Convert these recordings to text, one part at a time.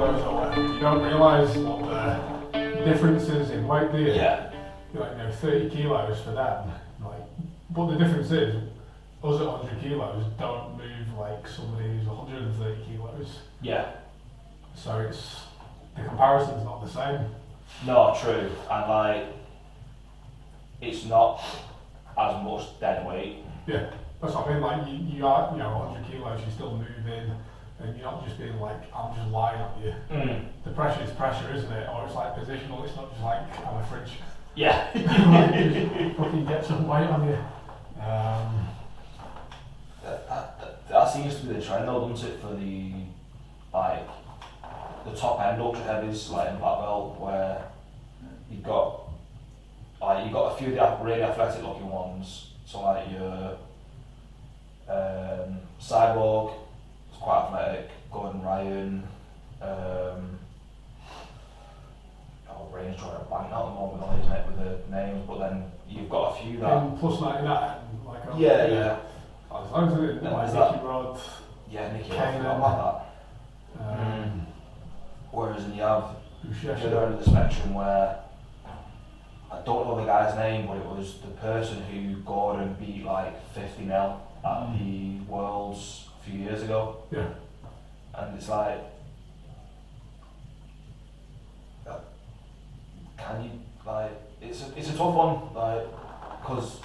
kilos or whatever, you don't realise what the difference is in weight, do you? Yeah. You're like, 30 kilos for them. Like, but the difference is, us at 100 kilos don't move like somebody who's 130 kilos. Yeah. So the comparison's not the same. No, true. And like, it's not as much dead weight. Yeah, that's what I mean. Like, you are, 100 kilos, you're still moving, and you're not just being like, I'm just lying at you. The pressure is pressure, isn't it? Or it's like positional, it's not just like, I'm a fridge. Yeah. Like, just fucking get some weight on you. That seems to be the trend though, doesn't it, for the top end ultra heavies, like in black belt, where you've got a few of the really athletic looking ones, so like your Cyborg is quite athletic, Gordon Ryan, Brain's trying to blank out at the moment on his with the names, but then you've got a few that plus 99, like yeah. As long as it like Nicky Rod. Yeah, Nicky Rod, I forgot about that. Whereas then you have the other end of the spectrum where I don't know the guy's name, but it was the person who Gordon beat like 50-0 at the Worlds a few years ago. Yeah. And it's like, can you, like, it's a tough one, like, because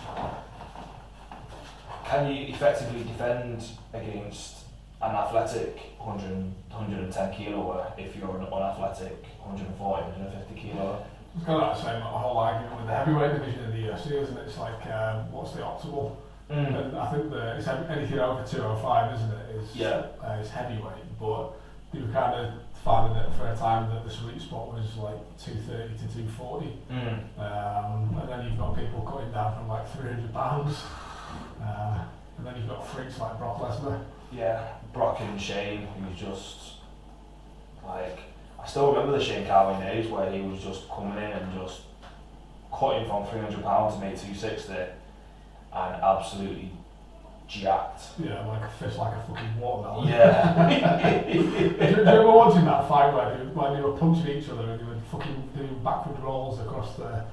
can you effectively defend against an athletic 110 kilo if you're an unathletic 140, 150 kilo? It's kind of like the same whole argument with the heavyweight division in the UFC, isn't it? It's like, what's the optimal? And I think it's anything over 205, isn't it? Is heavyweight, but they were kind of finding it for a time that the sweet spot was like 230 to 240. And then you've got people cutting down from like 300 pounds. And then you've got freaks like Brock Lesnar. Yeah, Brock and Shane, who was just like, I still remember the Shane Carwin days where he was just coming in and just cutting from 300 pounds to make 260 and absolutely jacked. Yeah, like a fist like a fucking watermelon. Yeah. Do you remember watching that fight where they were punching each other and they were fucking doing backward rolls across the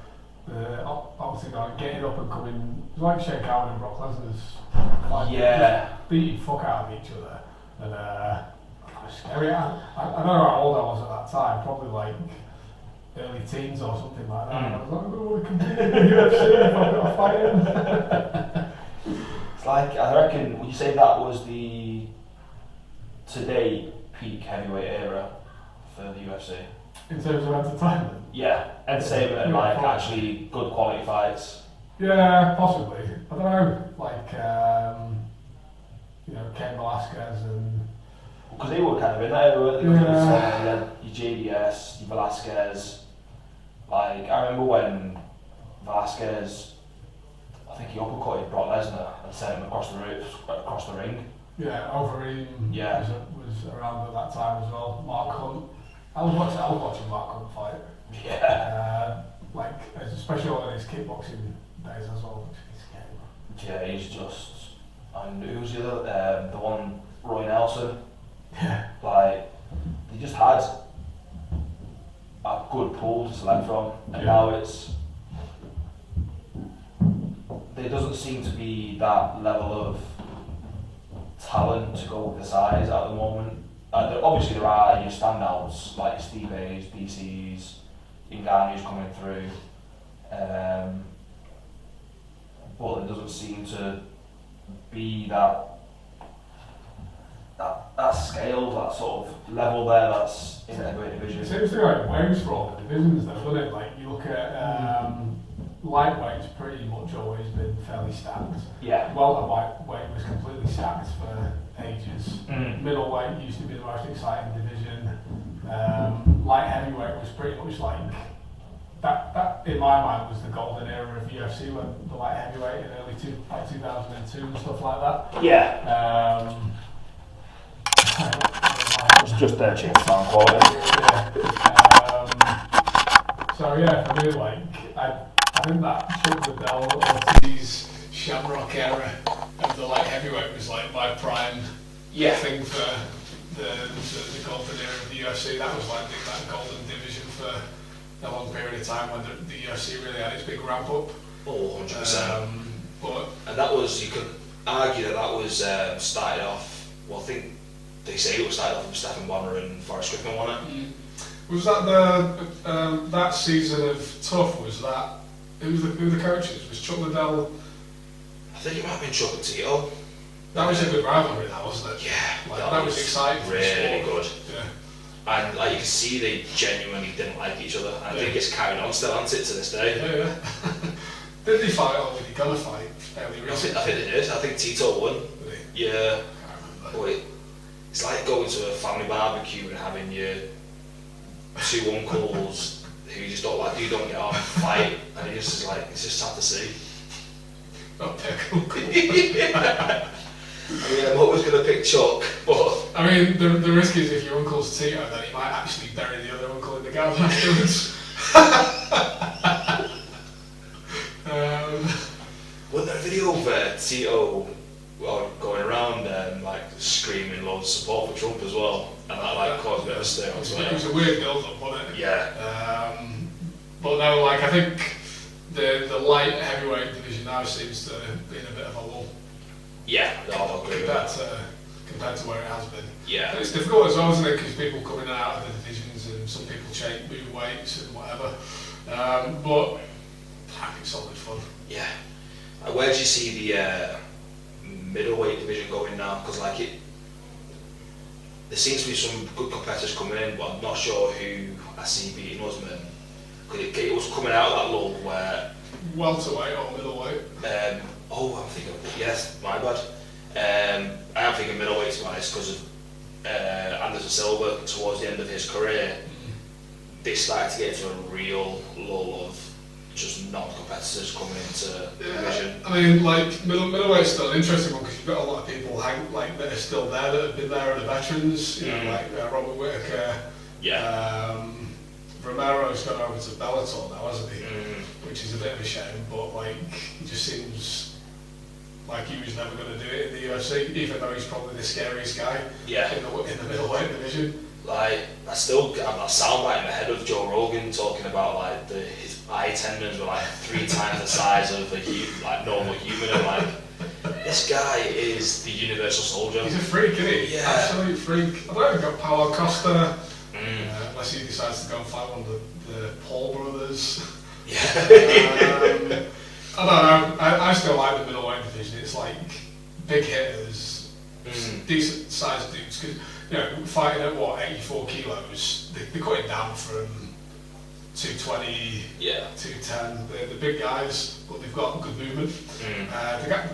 octagon, getting up and coming? It was like Shane Carwin and Brock Lesnar's fight. Yeah. Beating fuck out of each other. And it was scary. I don't know how old I was at that time, probably like early teens or something like that. And I was like, I don't want to compete in the UFC if I've got to fight him. It's like, I reckon, would you say that was the today peak heavyweight era for the UFC? In terms of entertainment? Yeah, entertainment and like actually good quality fights. Yeah, possibly. I don't know, like, Cain Velasquez and... Because they were kind of in that era, weren't they? Yeah. You had your JDS, your Velasquez. Like, I remember when Velasquez, I think he uppercutted Brock Lesnar and sent him across the ring. Yeah, Overeem was around at that time as well. Mark Hunt. I was watching Mark Hunt fight. Yeah. Especially on his kickboxing days as well, which is scary. Yeah, he's just. And who's the other? The one, Roy Nelson. Yeah. Like, they just had a good pool to select from, and now there doesn't seem to be that level of talent to go with the size at the moment. Obviously there are your standouts like Steve A's, DC's, Ngannou's coming through, but there doesn't seem to be that scale, that sort of level there that's in the heavyweight division. It seems to be like waves for all the divisions though, doesn't it? Like you look at lightweight's pretty much always been fairly stacked. Yeah. Welterweight was completely stacked for ages. Middleweight used to be the most exciting division. Light heavyweight was pretty much like that in my mind was the golden era of UFC, when the light heavyweight in early 2002 and stuff like that. Yeah. It's just their chip sound quality. So yeah, for me, like I think that Chuck Liddell Ortiz Shamrock era of the light heavyweight was like my prime thing for the golden era of the UFC. That was like that golden division for a long period of time when the UFC really had its big ramp up. Oh, 100%. And that was, you could argue that was started off, well, I think they say it was started off with Stephen Bonner and Forrest Griffin won it. Was that that season of Tough, was that, who were the coaches? Was Chuck Liddell? I think it might have been Chuck and Tito. That was a good rivalry, that wasn't it? Yeah. That was exciting. Really good. Yeah. And like you can see they genuinely didn't like each other. And I think it's carried on still, hasn't it, to this day? Yeah. Did they fight or did they gonna fight fairly recently? I think they did. I think Tito won. Did he? Yeah. I can't remember. Wait. It's like going to a family barbecue and having your two uncles who you just don't like, you don't get on, fight, and it just is like, it's just sad to see. Not pick uncle. I mean, I'm always going to pick Chuck, but... I mean, the risk is if your uncle's Tito, then he might actually bury the other uncle in the garden afterwards. Wasn't there a video of Tito going around like screaming loads of support for Trump as well, and that like caused a bit of a stir on Twitter. It was a weird build-up, wasn't it? Yeah. But no, like I think the light heavyweight division now seems to be in a bit of a lull. Yeah, I'll agree with that. Compared to where it has been. Yeah. It's difficult as well, isn't it? Because people come in and out of the divisions, and some people move weights and whatever. But I think it's solid fun. Yeah. Where do you see the middleweight division going now? Because like there seems to be some good competitors coming in, but I'm not sure who I see beating Usman. Because it was coming out of that lull where welterweight or middleweight. I'm thinking, yes, my bad. I am thinking middleweight to be honest, because of Anderson Silva towards the end of his career. They started to get into a real lull of just non-competitors coming into the division. I mean, like middleweight's still an interesting one because you've got a lot of people that are still there that have been there, are the veterans. You know, like Robert Whittaker. Yeah. Romero's gone over to Bellator now, hasn't he? Which is a bit of a shame, but like he just seems like he was never going to do it in the UFC, even though he's probably the scariest guy in the middleweight division. Like I still have that soundbite in my head of Joe Rogan talking about like his eye tendons were like 3 times the size of a normal human, and like this guy is the universal soldier. He's a freak, isn't he? Yeah. Absolute freak. I don't know, got Paulo Costa, unless he decides to go and fight one of the Paul brothers. Yeah. I don't know, I still like the middleweight division. It's like big hitters, decent sized dudes, because you know, fighting at 84 kilos, they cut it down from 220, 210. They're the big guys, but they've got good movement.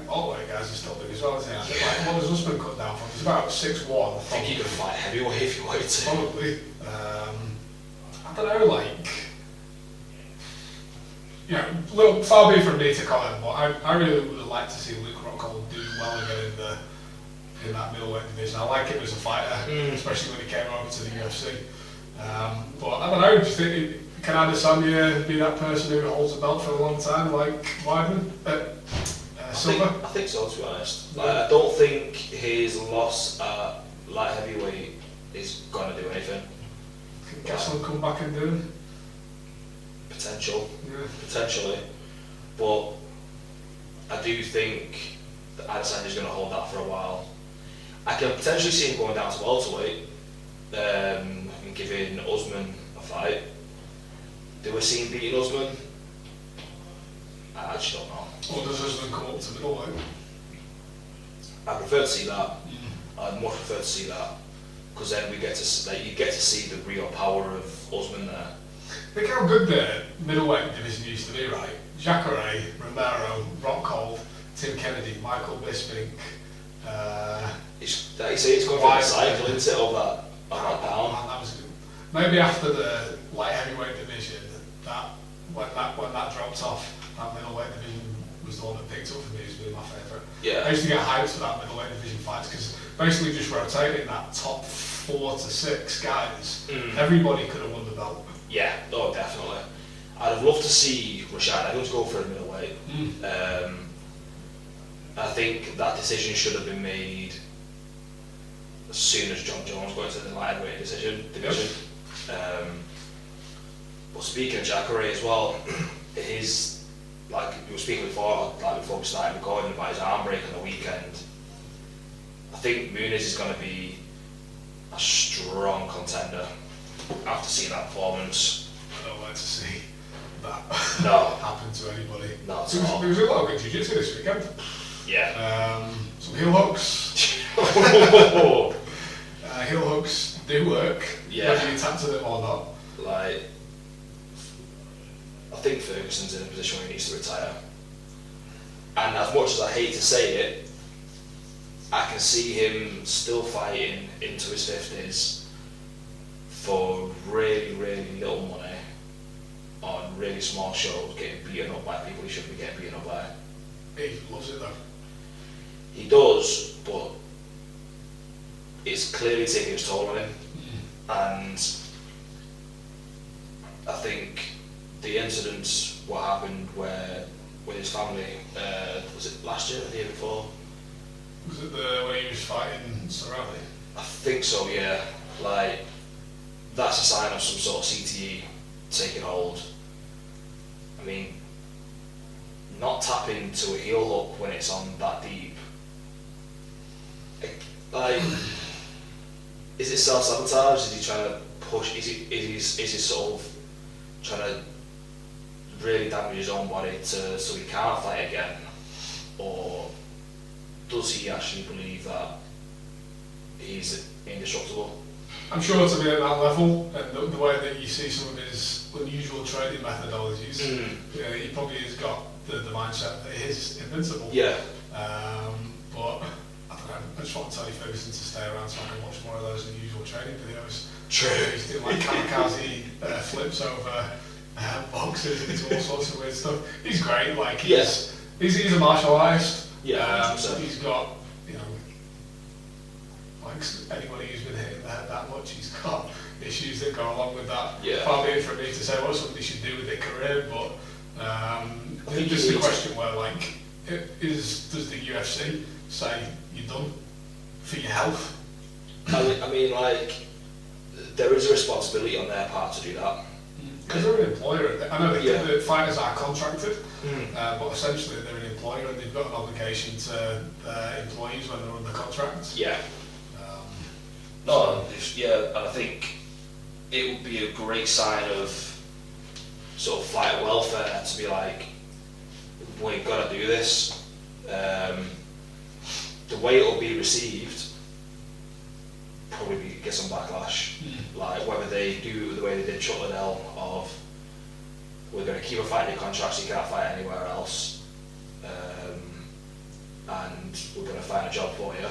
All the way guys are still big as well, isn't it? I think like, what does Usman cut down from? It's about 6'1". I think he could fight heavyweight if you wanted to. Probably. I don't know, like, you know, look, far be from me to comment, but I really would like to see Luke Rockhold do well again in that middleweight division. I like him as a fighter, especially when he came over to the UFC. But I don't know, do you think, can Adesanya be that person who holds the belt for a long time, like Weidman? Silva? I think so, to be honest. Like, I don't think his loss at light heavyweight is going to do anything. Can Gastelum come back and do it? Potentially. But I do think that Adesanya's going to hold that for a while. I can potentially see him going down to welterweight and giving Usman a fight. Do we see him beating Usman? I actually don't know. Or does Usman come up to middleweight? I prefer to see that. I'd much prefer to see that, because then you get to see the real power of Usman there. Think how good the middleweight division used to be, right? Jacare, Romero, Rockhold, Tim Kennedy, Michael Bisping. It's going through the cycle, isn't it, of that down? That was good. Maybe after the light heavyweight division, when that dropped off, that middleweight division was the one that picked up for me as being my favourite. Yeah. I used to get hyped for that middleweight division fights because basically just rotating that top 4 to 6 guys, everybody could have won the belt. Yeah, no, definitely. I'd have loved to see Rashad Evans go for a middleweight. I think that decision should have been made as soon as John Jones got into the lightweight division. But speaking of Jacare as well, his, like we were speaking before, like before we started recording about his arm break on the weekend. I think Muniz is going to be a strong contender after seeing that performance. I don't like to see that happen to anybody. No, there was a lot of good jiu-jitsu this weekend. Yeah. Some heel hooks. Heel hooks do work, whether you tap to them or not. Like, I think Ferguson's in a position where he needs to retire. And as much as I hate to say it, I can see him still fighting into his 50s for really, really little money on really small shows, getting beaten up by people he shouldn't be getting beaten up by. He loves it though. He does, but it's clearly taking its toll on him. And I think the incidents, what happened with his family, was it last year or the year before? Was it the way he was fighting Cerrone? I think so, yeah. Like, that's a sign of some sort of CTE taking hold. I mean, not tapping to a heel hook when it's on that deep. Like, is it self-sabotage? Is he trying to push? Is he sort of trying to really damage his own body so he can't fight again? Or does he actually believe that he's indestructible? I'm sure to be at that level, and the way that you see some of his unusual training methodologies, he probably has got the mindset that he's invincible. Yeah. But I don't know, I just want Tony Fergusson to stay around so I can watch more of those unusual training videos. True. He's doing like kamikaze flips over boxes into all sorts of weird stuff. He's great, like he's a martial artist. Yeah, he's got, like anybody who's been hit in the head that much, he's got issues that go along with that. Yeah. Far be it from me to say what somebody should do with their career, but I think just the question where, like, does the UFC say you're done for your health? I mean, like, there is a responsibility on their part to do that. Because they're an employer. I know the fighters are contracted, but essentially they're an employer and they've got an obligation to their employees when they're under contract. Yeah. And I think it would be a great sign of sort of fighter welfare to be like, we've got to do this. The way it'll be received, probably get some backlash. Like whether they do the way they did Chuck Liddell of, we're going to keep a fighting contract so you can't fight anywhere else, and we're going to find a job for you,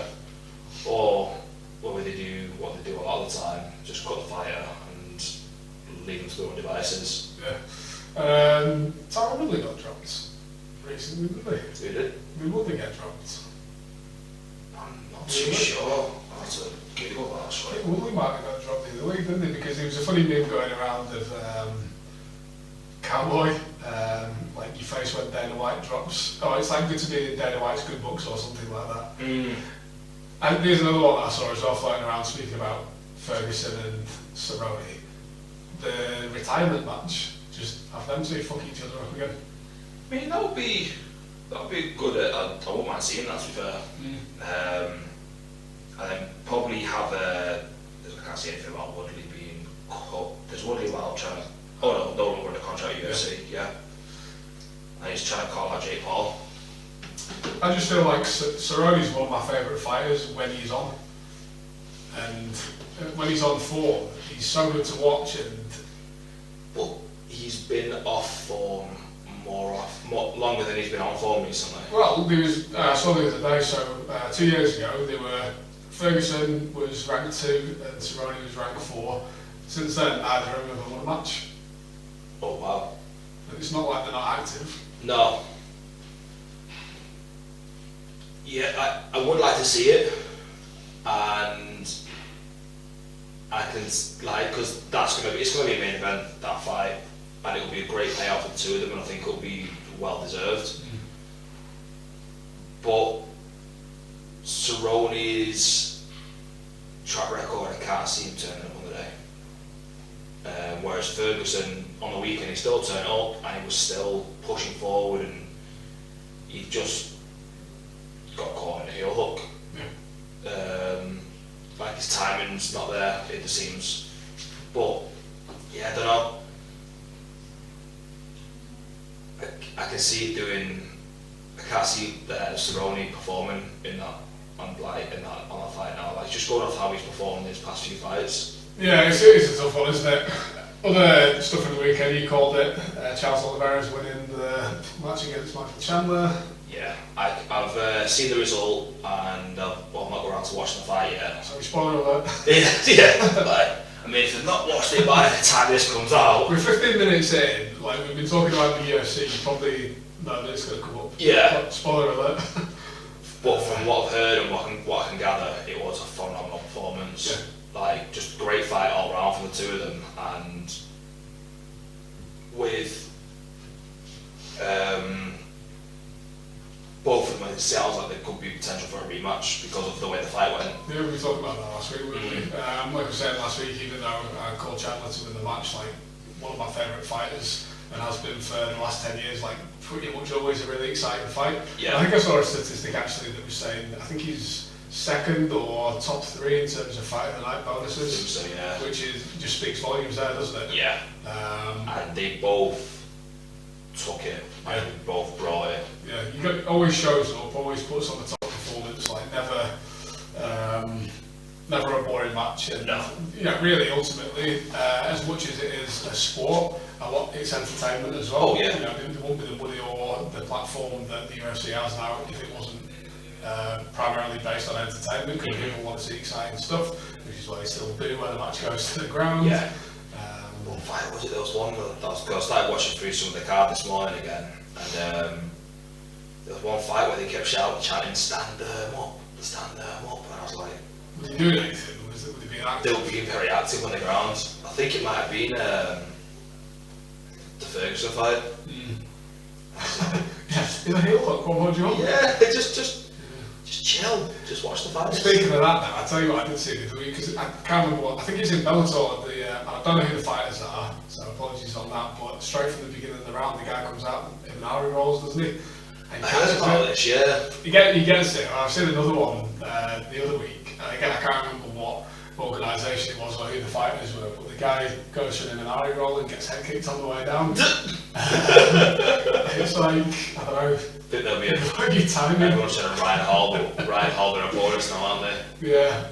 or whether they do what they do a lot of the time, just cut the fighter and leave them to their own devices. Yeah. Tyron Woodley got dropped recently, didn't they? Who did? Did Woodley get dropped? I'm not too sure. I'll have to Google that actually. I think Woodley might have got dropped the other week, didn't he? Because there was a funny meme going around of Cowboy, like your face when Dana White drops. Oh, it's like good to be in Dana White's good books or something like that. And there's another one that I saw as well floating around speaking about Ferguson and Cerrone. The retirement match, just have them two fuck each other up again. I mean, that would be good. I wouldn't mind seeing that, to be fair. And then probably have I can't say anything about Woodley being cut. There's Woodley about trying to, no longer in the contract at UFC, and he's trying to call out Jake Paul. I just feel like Cerrone's one of my favourite fighters when he's on. And when he's on form, he's so good to watch. But he's been off form longer than he's been on form recently. Well, there was, I saw the other day, so 2 years ago, Ferguson was ranked 2 and Cerrone was ranked 4. Since then, neither of them have won a match. Oh wow. It's not like they're not active. No. Yeah, I would like to see it, and I can because it's gonna be a main event, that fight, and it will be a great payout for the two of them, and I think it'll be well deserved. But Cerrone's track record, I can't see him turning up on the day. Whereas Fergusson, on the weekend, he still turned up and he was still pushing forward, and he just got caught in a heel hook. Like his timing's not there, it just seems. But yeah, I don't know. I can see it doing. I can't see Cerrone performing in that on that fight now. Like just going off how he's performed in his past few fights. Yeah, it's a tough one, isn't it? Other stuff in the weekend, you called it. Charles Oliveira's winning the match against Michael Chandler. Yeah, I've seen the result, and I'm not going around to watch the fight yet. So spoiler alert. yeah. Like, I mean, if you've not watched it by the time this comes out, we're 15 minutes in. Like we've been talking about the UFC, you probably know that it's going to come up. Yeah. But spoiler alert. But from what I've heard and what I can gather, it was a phenomenal performance. Yeah. Like, just great fight all round from the two of them, and with both of them, it sounds like there could be potential for a rematch because of the way the fight went. Yeah, we talked about that last week, weren't we? Like I said last week, even though I called Chandler to win the match, like one of my favourite fighters, and has been for the last 10 years, like pretty much always a really exciting fight. Yeah. I think I saw a statistic actually that was saying, I think he's second or top 3 in terms of fight of the night bonuses, So, yeah. which is just speaks volumes there, doesn't it? Yeah. And they both took it. Yeah. And both brought it. Yeah, always shows up, always puts on the top performance, like never a boring match. And, no. You know, really, ultimately, as much as it is a sport, it's entertainment as well. Oh yeah. You know, there wouldn't be the money or the platform that the UFC has now if it wasn't primarily based on entertainment, because people want to see exciting stuff, which is what they still do when the match goes to the ground. Yeah. What fight was it? There was one that I started watching through some of the card this morning again, and there was one fight where they kept chanting, stand them up, and I was like, was he doing anything? Would he being active? They were being very active on the ground. I think it might have been the Fergusson fight. Yes, in a heel hook, what do you want? Yeah, just chill, just watch the fight. Speaking of that now, I'll tell you what I did see the other week, because I can't remember what, I think it's in Bellator, I don't know who the fighters are, so apologies on that, but straight from the beginning of the round, the guy comes out in an Ari rolls, doesn't he? And I heard about this, yeah. He gets it. I've seen another one the other week, and again, I can't remember what organisation it was or who the fighters were, but the guy goes for an Ari roll and gets head kicked on the way down. It's like, I don't know. I think there'll be everyone's trying to ride hold their opponents now, aren't they? Yeah,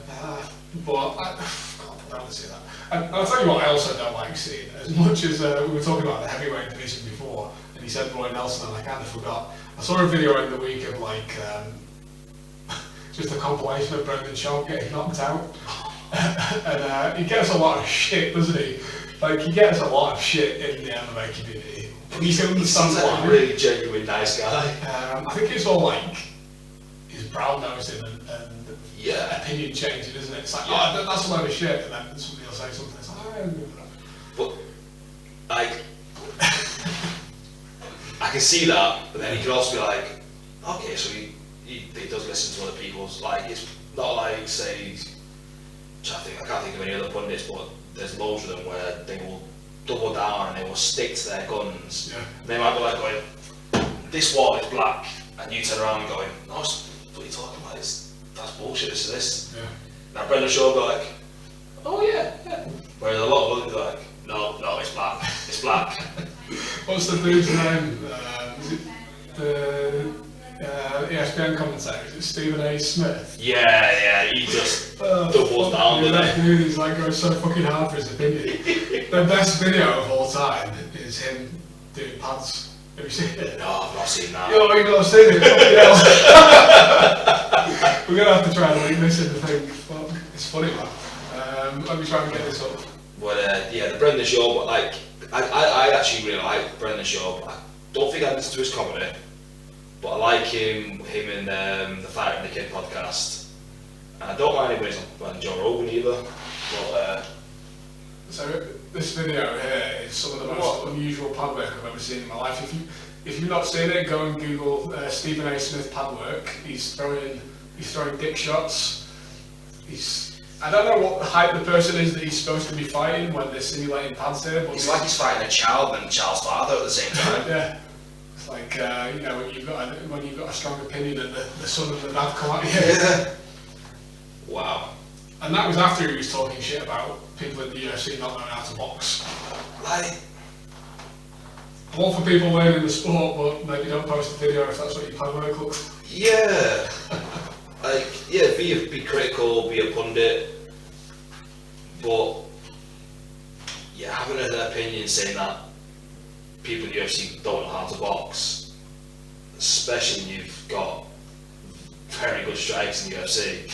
but I don't want to see that. And I'll tell you what I also don't like seeing, as much as we were talking about the heavyweight division before, and he said Roy Nelson, and I kind of forgot. I saw a video in the week of like, just a compilation of Brendan Schaub getting knocked out. And he gets a lot of shit, doesn't he? Like, he gets a lot of shit in the MMA community. He seems like a really genuine nice guy. I think it's all like his brown nosing and yeah, opinion changing, isn't it? It's like, oh, that's a load of shit, and then somebody will say something. It's like, oh, I don't know. But like, I can see that, but then he can also be like, okay, so he does listen to other people's. Like, it's not like, say, I can't think of any other pundits, but there's loads of them where they will double down and they will stick to their guns. Yeah. They might be like going, this wall is black, and you turn around and going, no, what are you talking about? That's bullshit, this is this. Yeah. Now Brendan Shaw will be like, oh yeah. Whereas a lot of others be like, no, it's black, it's black. What's the dude's name? Is it the ESPN commentator? Is it Stephen A. Smith? Yeah, he just doubles down with it. Dude, he's like going so fucking hard for his opinion. The best video of all time is him doing pads. Have you seen it? No, I've not seen that. You've not seen it? We're going to have to try and link this in the thing. Fuck, it's funny, man. Let me try and get this up. But the Brendan Shaw, but like, I actually really like Brendan Shaw. I don't think I listen to his comedy, but I like him and the Fighter and the Kid podcast. And I don't mind him when he's on Joe Rogan either. But so this video here is some of the most unusual pad work I've ever seen in my life. If you've not seen it, go and Google Stephen A. Smith pad work. He's throwing dick shots. He's I don't know what height the person is that he's supposed to be fighting when they're simulating pads here, but it's like he's fighting a child and a child's father at the same time. Yeah. It's like, you know, when you've got a strong opinion and the son and the dad come at you. Yeah. Wow. And that was after he was talking shit about people in the UFC not knowing how to box. Like, I'm all for people learning the sport, but maybe don't post a video if that's what your pad work looks like. Yeah. Like, yeah, be critical, be a pundit, but yeah, having an opinion saying that people in the UFC don't know how to box, especially when you've got very good strikes in the UFC,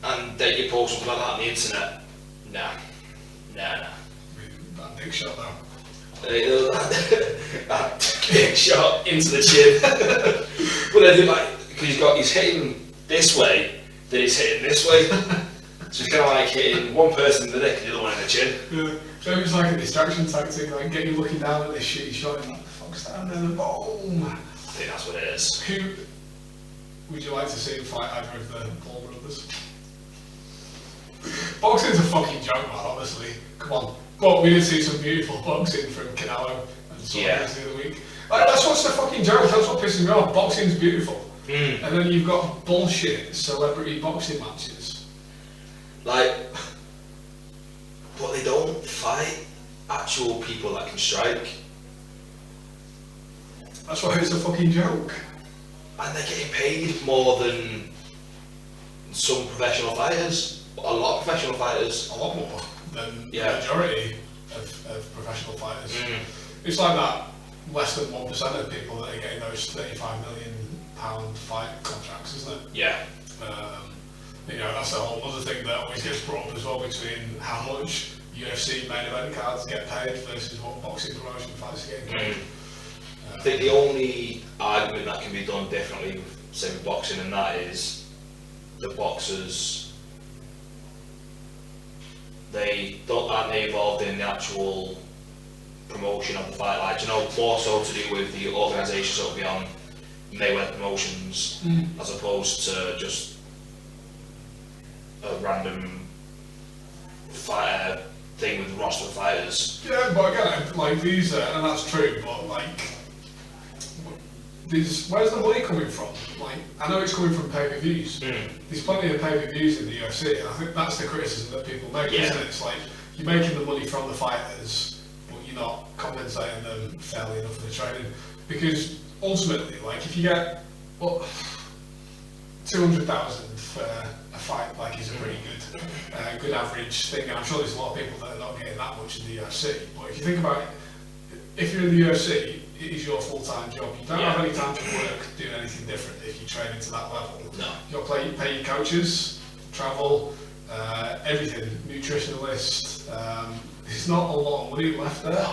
and then you post something like that on the internet, nah. That big shot though. That big shot into the chin. But then because he's hitting this way, then he's hitting this way. So it's kind of like hitting one person in the neck and the other one in the chin. Yeah. So it's like a distraction tactic, like get you looking down at this shitty shot and like, the fuck's down there, and boom! I think that's what it is. Who would you like to see fight either of the Paul brothers? Boxing's a fucking joke, man, honestly. Come on. But we did see some beautiful boxing from Canelo and Suarez the other week. Like, that's what's the fucking joke, that's what pisses me off. Boxing's beautiful. And then you've got bullshit celebrity boxing matches. Like, but they don't fight actual people that can strike. That's why it's a fucking joke. And they're getting paid more than some professional fighters. A lot of professional fighters. A lot more than the majority of professional fighters. It's like that less than 1% of people that are getting those £35 million fight contracts, isn't it? Yeah. You know, that's a whole other thing that always gets brought up as well, between how much UFC main event cards get paid versus what boxing promotion fights are getting paid. I think the only argument that can be done differently, say with boxing, and that is the boxers, aren't they involved in the actual promotion of the fight, like, you know, more so to do with the organisations that will be on Mayweather Promotions, as opposed to just a random fighter thing with a roster of fighters. Yeah, but again, like these, and that's true, but like, where's the money coming from? Like, I know it's coming from pay-per-views. There's plenty of pay-per-views in the UFC, and I think that's the criticism that people make, isn't it? It's like, you're making the money from the fighters, but you're not compensating them fairly enough for the training. Because ultimately, like, if you get, well, 200,000 for a fight, like, is a pretty good average thing, and I'm sure there's a lot of people that are not getting that much in the UFC. But if you think about it, if you're in the UFC, it is your full-time job. You don't have any time to work doing anything different if you train into that level. No. You'll pay your coaches, travel, everything, nutritionalist. There's not a lot of money left there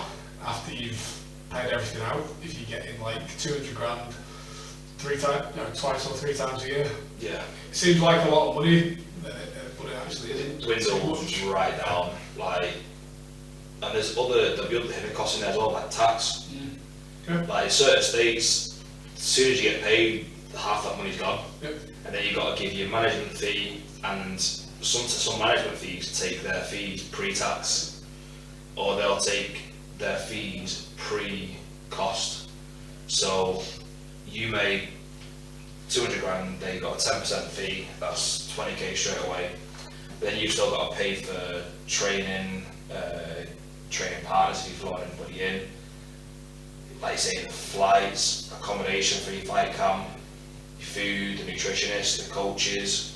after you've paid everything out. If you're getting like 200 grand twice or three times a year. Yeah. It seems like a lot of money, but it actually isn't. Dwindles right down, like, and there'll be other hidden costs in there as well, like tax. Like in certain states, as soon as you get paid, half that money's gone. And then you've got to give your management fee, and some management fees take their fees pre-tax, or they'll take their fees pre-cost. So you made 200 grand, then you got a 10% fee, that's 20k straight away. Then you've still got to pay for training, training partners if you've flown anybody in. Like you say, the flights, accommodation for your fight camp, your food, the nutritionist, the coaches,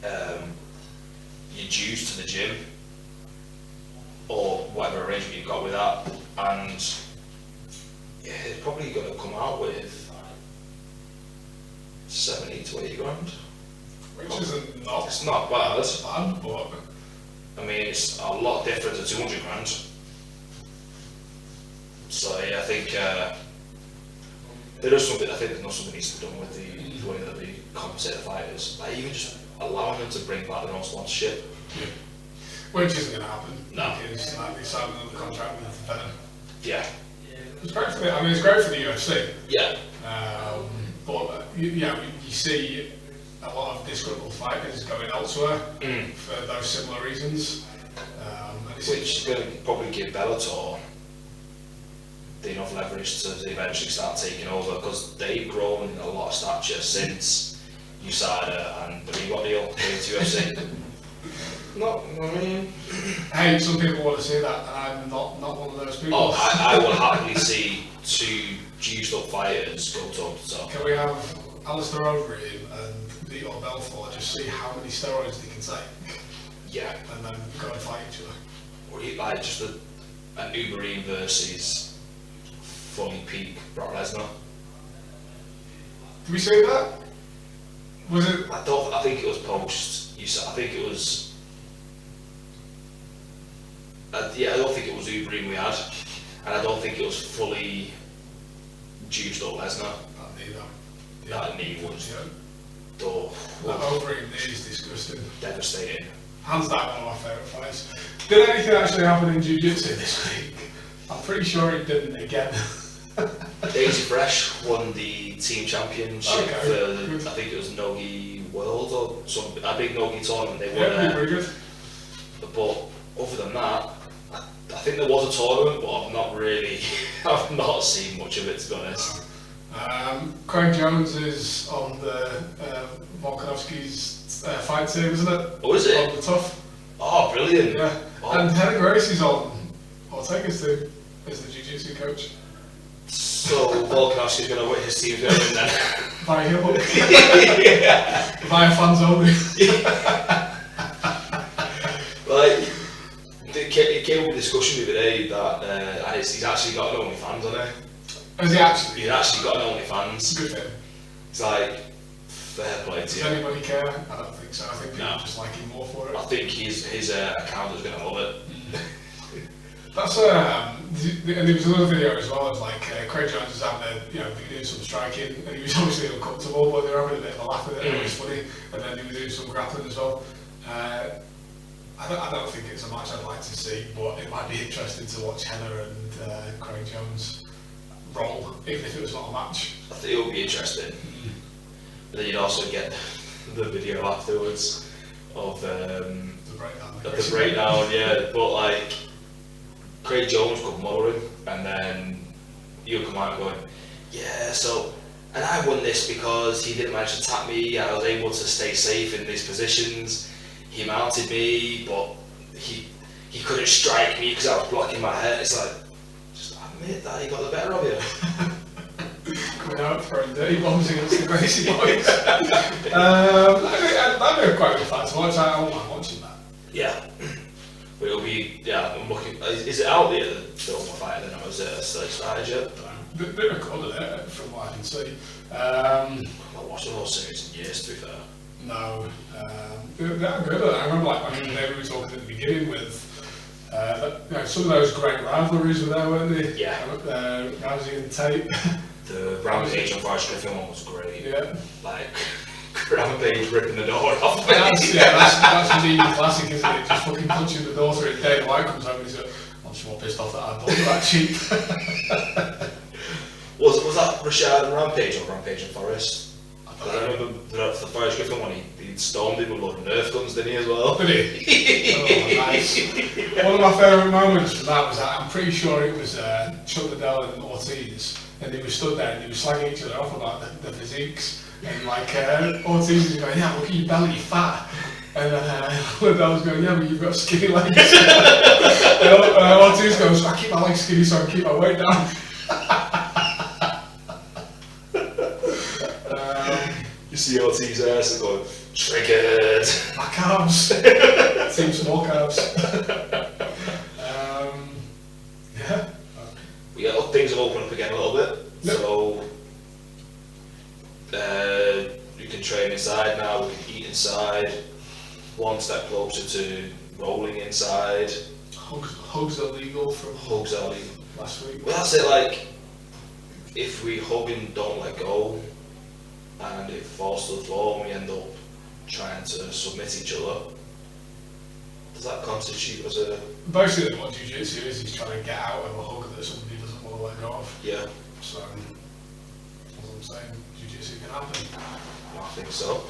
your dues to the gym, or whatever arrangement you've got with that, and yeah, it's probably going to come out with 70 to 80 grand. Which isn't not. It's not bad. It's bad, but I mean, it's a lot different to 200 grand. So yeah, I think there is something. I think something needs to be done with the way that they compensate the fighters. Like even just allowing them to bring back their own sponsorship. Which isn't going to happen. No. Because like, they signed another contract with Venom. Yeah. It's great for it's great for the UFC. Yeah. But you see a lot of disgruntled fighters going elsewhere for those similar reasons. Which is going to probably give Bellator enough leverage to eventually start taking over, because they've grown in a lot of stature since USADA and the Reebok deal with UFC. Not, I mean... Hey, some people want to see that, and I'm not one of those people. Oh, I will happily see two juiced up fighters go toe to toe. Can we have Alistair Overeem and Vitor Belfort just see how many steroids they can take? Yeah. And then go and fight each other? Or like just an Uberine versus fully peak Brock Lesnar. Did we see that? Was it? I think it was post. I think it was. Yeah, I don't think it was Uberine we had, and I don't think it was fully juiced up Lesnar. Not neither. That knee was. That Overeem knee is disgusting. Devastating. Hands down one of my favourite fights. Did anything actually happen in Jiu-Jitsu this week? I'm pretty sure it didn't again. Daisy Fresh won the team championship for, good. I think it was Nogi World or a big Nogi tournament. They won. Yeah, pretty good. But other than that, I think there was a tournament, but I've not seen much of it, to be honest. Craig Jones is on the Volkanovski's fight team, isn't it? Oh, is it? On the Tough. Oh, brilliant. Yeah. Oh. And Henry Gracie's on Ortega's team as the Jiu-Jitsu coach. So Volkanovski's going to win, his team's going to win then? By heel hook. Via fans only. Like, it came up with a discussion the other day that he's actually got an OnlyFans on it. Has he actually? He's actually got an OnlyFans. Good for him. It's like, fair play to Does you. anybody care? I don't think so. I think people just like him more for it. I think his account is going to love it. That's and there was another video as well of like Craig Jones was having doing some striking, and he was obviously uncomfortable, but they were having a bit of a laugh with it, and it was funny. And then he was doing some grappling as well. I don't think it's a match I'd like to see, but it might be interesting to watch Henner and Craig Jones roll, even if it was not a match. I think it would be interesting. But then you'd also get the video afterwards of the breakdown. Yeah. But like, Craig Jones could muller him, and then he'll come out going, yeah, so, and I won this because he didn't manage to tap me, I was able to stay safe in these positions, he mounted me, but he couldn't strike me because I was blocking my head. It's like, just admit that he got the better of you. Coming out throwing dirty bombs against the Gracie boys. That'd be quite a good fight to watch. I don't mind watching that. Yeah. But it'll be, I'm looking, is it out there, the film fight, then, or is it started yet? They recorded it, from what I can see. I've not watched the whole series in years, to be fair. No. They're good. I remember like back in the day we were talking at the beginning with some of those great rivalries were there, weren't they? Yeah. Rousey and Tate. The Rampage and Forrest Griffin one was great. Yeah. Like, Rampage ripping the door off. That's a medium classic, isn't it? Just fucking punching the door through it. Dave White comes over and he's like, I'm just more pissed off that I bought that cheap. Was that Rashad and Rampage or Rampage and Forrest? I remember the Forrest Griffin one, he stormed him with a load of Nerf guns, didn't he, as well? Did he? Oh, nice. One of my favourite moments from that was that I'm pretty sure it was Chuck Liddell and Ortiz, and they were stood there and they were slagging each other off about the physiques. And like Ortiz was going, yeah, look at your belly, you're fat. And Liddell was going, yeah, but you've got skinny legs. And Ortiz goes, I keep my legs skinny so I can keep my weight down. You see Ortiz's ass and going, triggered. My calves. Team small calves. Yeah. Things have opened up again a little bit. Yep. So you can train inside now, we can eat inside. One step closer to rolling inside. Hugs are legal from Hugs are legal. Last week. Well, that's it, like, if we hug and don't let go, and it falls to the floor and we end up trying to submit each other, does that constitute as a... Basically what Jiu-Jitsu is, he's trying to get out of a hug that somebody doesn't want to let go of. Yeah. So, as I'm saying, Jiu-Jitsu can happen. I think so.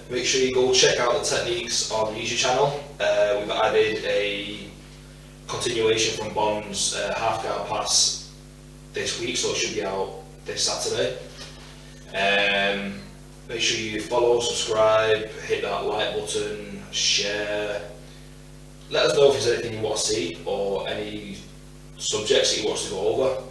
Make sure you go check out the techniques on the YouTube channel. We've added a continuation from Bond's half guard pass this week, so it should be out this Saturday. Make sure you follow, subscribe, hit that like button, share. Let us know if there's anything you want to see or any subjects that you want us to go over.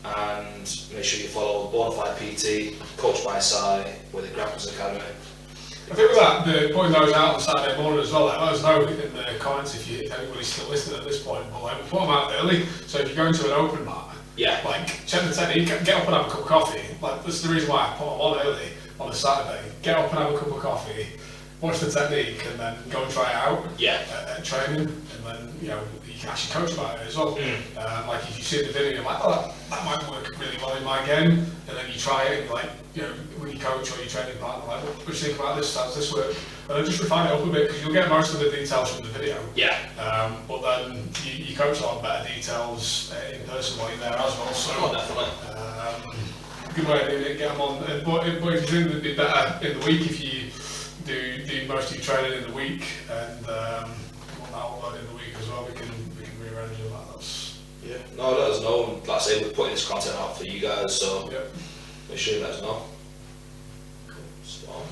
And make sure you follow Bonafide PT, coached by Si, with the Grapplers Academy. I think with that, putting those out on Saturday morning as well, let us know in the comments if anybody's still listening at this point, but we put them out early, so if you go into an open mat, check the technique, get up and have a cup of coffee. That's the reason why I put them on early on a Saturday. Get up and have a cup of coffee, watch the technique, and then go and try it out at training, and then you can actually coach about it as well. If you see the video, you're like, oh, that might work really well in my game, and then you try it, and with your coach or your training partner, what do you think about this? How does this work? And then just refine it up a bit, because you'll get most of the details from the video. But then you coach a lot better details in person while you're there as well. So definitely. Good way of doing it. Get them on. But if you think it'd be better in the week if you do most of your training in the week, and want that upload in the week as well, we can rearrange it like that. No, let us know. Like I say, we're putting this content out for you guys, so make sure you let us know. Cool. Spot on.